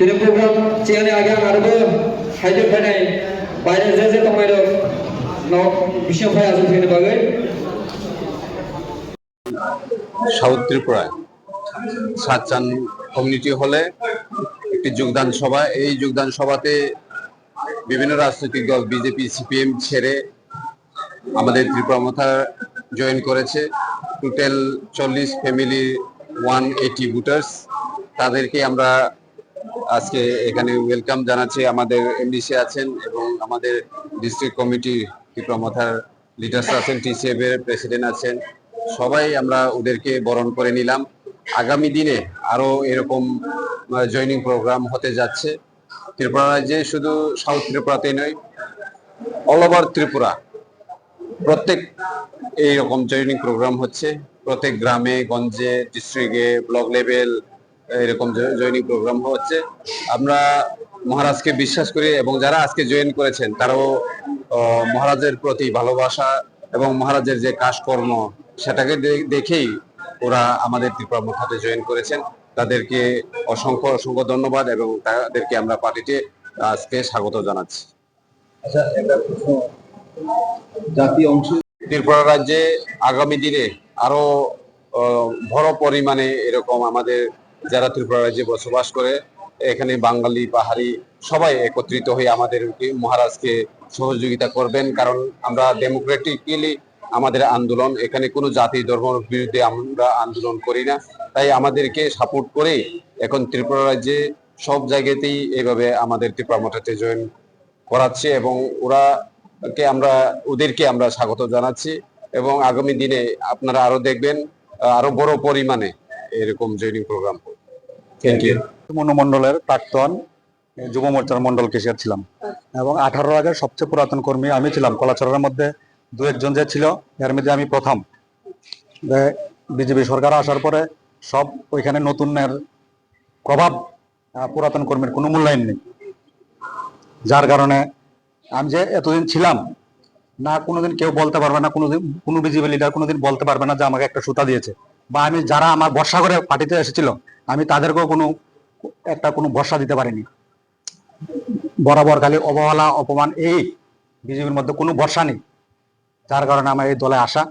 Kini program cian agak arba hajar panai bayar zaze tomai dok nok bisa fai azul kini bagai south ত্রিপুরায় সাতচান community হলে একটি যোগদান সভা। এই যোগদান সভাতে বিভিন্ন রাজনৈতিক দল বিজেপি সিপিএম ছেড়ে আমাদের ত্রিপুরা মাথা জয়েন করেছে। টোটাল 40 ফ্যামিলি 180 ভোটার্স, তাদেরকে আমরা আজকে এখানে ওয়েলকাম জানাচ্ছি। আমাদের এমডিসি আছেন এবং আমাদের ডিস্ট্রিক্ট কমিটি ত্রিপুরা মাথার লিডার্স আছেন, টিসিএফ এর প্রেসিডেন্ট আছেন, সবাই আমরা ওদেরকে বরণ করে নিলাম। আগামী দিনে আরো এরকম জয়নিং প্রোগ্রাম হতে যাচ্ছে ত্রিপুরা রাজ্যে, শুধু সাউথ ত্রিপুরাতে নয়, অল ওভার ত্রিপুরা প্রত্যেক এইরকম জয়নিং প্রোগ্রাম হচ্ছে। প্রত্যেক গ্রামে গঞ্জে ডিস্ট্রিক্টে ব্লক লেভেল এরকম জয়নিং প্রোগ্রাম হচ্ছে। আমরা মহারাজকে বিশ্বাস করি এবং যারা আজকে জয়েন করেছেন তারাও মহারাজের প্রতি ভালোবাসা এবং মহারাজের যে কাজকর্ম সেটাকে দেখেই ওরা আমাদের ত্রিপুরা মাথাতে জয়েন করেছেন। তাদেরকে অসংখ্য অসংখ্য ধন্যবাদ এবং তাদেরকে আমরা পার্টিতে আজকে স্বাগত জানাচ্ছি। আচ্ছা, একটা প্রশ্ন, জাতীয় অংশ ত্রিপুরা রাজ্যে আগামী দিনে আরো বড় পরিমাণে এরকম আমাদের যারা ত্রিপুরা রাজ্যে বসবাস করে, এখানে বাঙালি পাহাড়ি সবাই একত্রিত হয়ে আমাদের মহারাজকে সহযোগিতা করবেন। কারণ আমরা ডেমোক্রেটিক্যালি আমাদের আন্দোলন, এখানে কোনো জাতি ধর্মের বিরুদ্ধে আমরা আন্দোলন করি না, তাই আমাদেরকে সাপোর্ট করে এখন ত্রিপুরা রাজ্যে সব জায়গাতেই এইভাবে আমাদের ত্রিপুরা মাথাতে জয়েন করাচ্ছে এবং ওদেরকে আমরা স্বাগত জানাচ্ছি। এবং আগামী দিনে আপনারা আরো দেখবেন আরো বড় পরিমাণে এরকম জয়নিং প্রোগ্রাম। Thank you. মন্ডলের প্রাক্তন যুব মোর্চার মন্ডল কেশিয়ার ছিলাম এবং 18 আগের সবচেয়ে পুরাতন কর্মী আমি ছিলাম। কলাচরের মধ্যে দু একজন যে ছিল, এর মধ্যে আমি প্রথম। বিজেপি সরকার আসার পরে সব ওইখানে নতুনের প্রভাব, পুরাতন কর্মীর কোনো মূল্যায়ন নেই, যার কারণে আমি যে এতদিন ছিলাম না, কোনোদিন কেউ বলতে পারবে না, কোনো বিজেপি লিডার কোনোদিন বলতে পারবে না যে আমাকে একটা সুতা দিয়েছে, বা আমি যারা আমার ভরসা করে পার্টিতে এসেছিল আমি তাদেরকেও কোনো ভরসা দিতে পারিনি। বরাবর খালি অবহেলা অপমান, এই বিজেপির মধ্যে কোনো ভরসা নেই, যার কারণে আমার এই দলে আসা।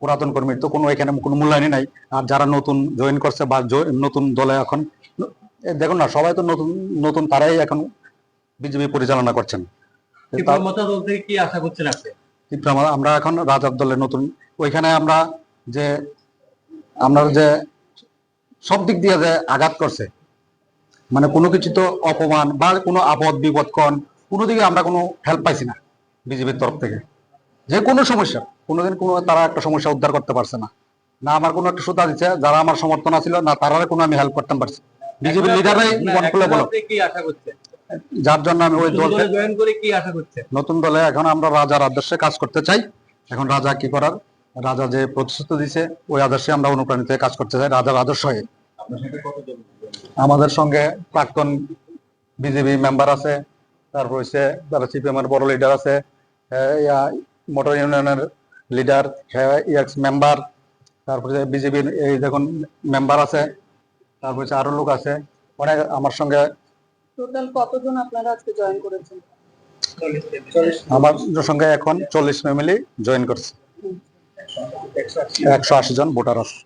পুরাতন কর্মীর তো এখানে কোনো মূল্যায়নই নাই। আর যারা নতুন জয়েন করছে বা নতুন দলে এখন দেখুন না, সবাই তো নতুন নতুন, তারাই এখন বিজেপি পরিচালনা করছেন। কি আশা করছেন আপনি? আমরা এখন রাজার দলের নতুন, ওইখানে আমরা যে সব দিক দিয়ে যে আঘাত করছে, মানে কোনো কিছু তো অপমান বা কোনো আপদ বিপদ কোনো দিকে আমরা কোনো হেল্প পাইছি না বিজেপির তরফ থেকে। যে কোনো সমস্যা কোনোদিন তারা একটা সমস্যা উদ্ধার করতে পারছে না, না আমার কোনো একটা সুতা দিচ্ছে, যারা আমার সমর্থন ছিল না তারা কোনো আমি হেল্প করতে পারছি। বিজেপির লিডাররাই মন খুলে বলো কি আশা করছে, যার জন্য আমি ওই দলে জয়েন করে কি আশা করছে। নতুন দলে এখন আমরা রাজার আদর্শে কাজ করতে চাই। এখন রাজা কি করার, রাজা যে প্রতিশ্রুতি দিছে ওই আদর্শে আমরা অনুপ্রাণিত হয়ে কাজ করতে চাই, রাজার আদর্শ হয়ে। আমাদের সঙ্গে প্রাক্তন বিজেপি মেম্বার আছে, তারপর হচ্ছে যারা সিপিএম এর বড় লিডার আছে, মোটর ইউনিয়নের লিডার, এক্স মেম্বার, তারপরে বিজেপির এই দেখুন মেম্বার আছে, তারপর হচ্ছে আরো লোক আছে অনেক আমার সঙ্গে। টোটাল কতজন আপনারা আজকে জয়েন করেছেন? আমার সঙ্গে এখন 40 ফ্যামিলি জয়েন করছে, 180 জন ভোটার আছে।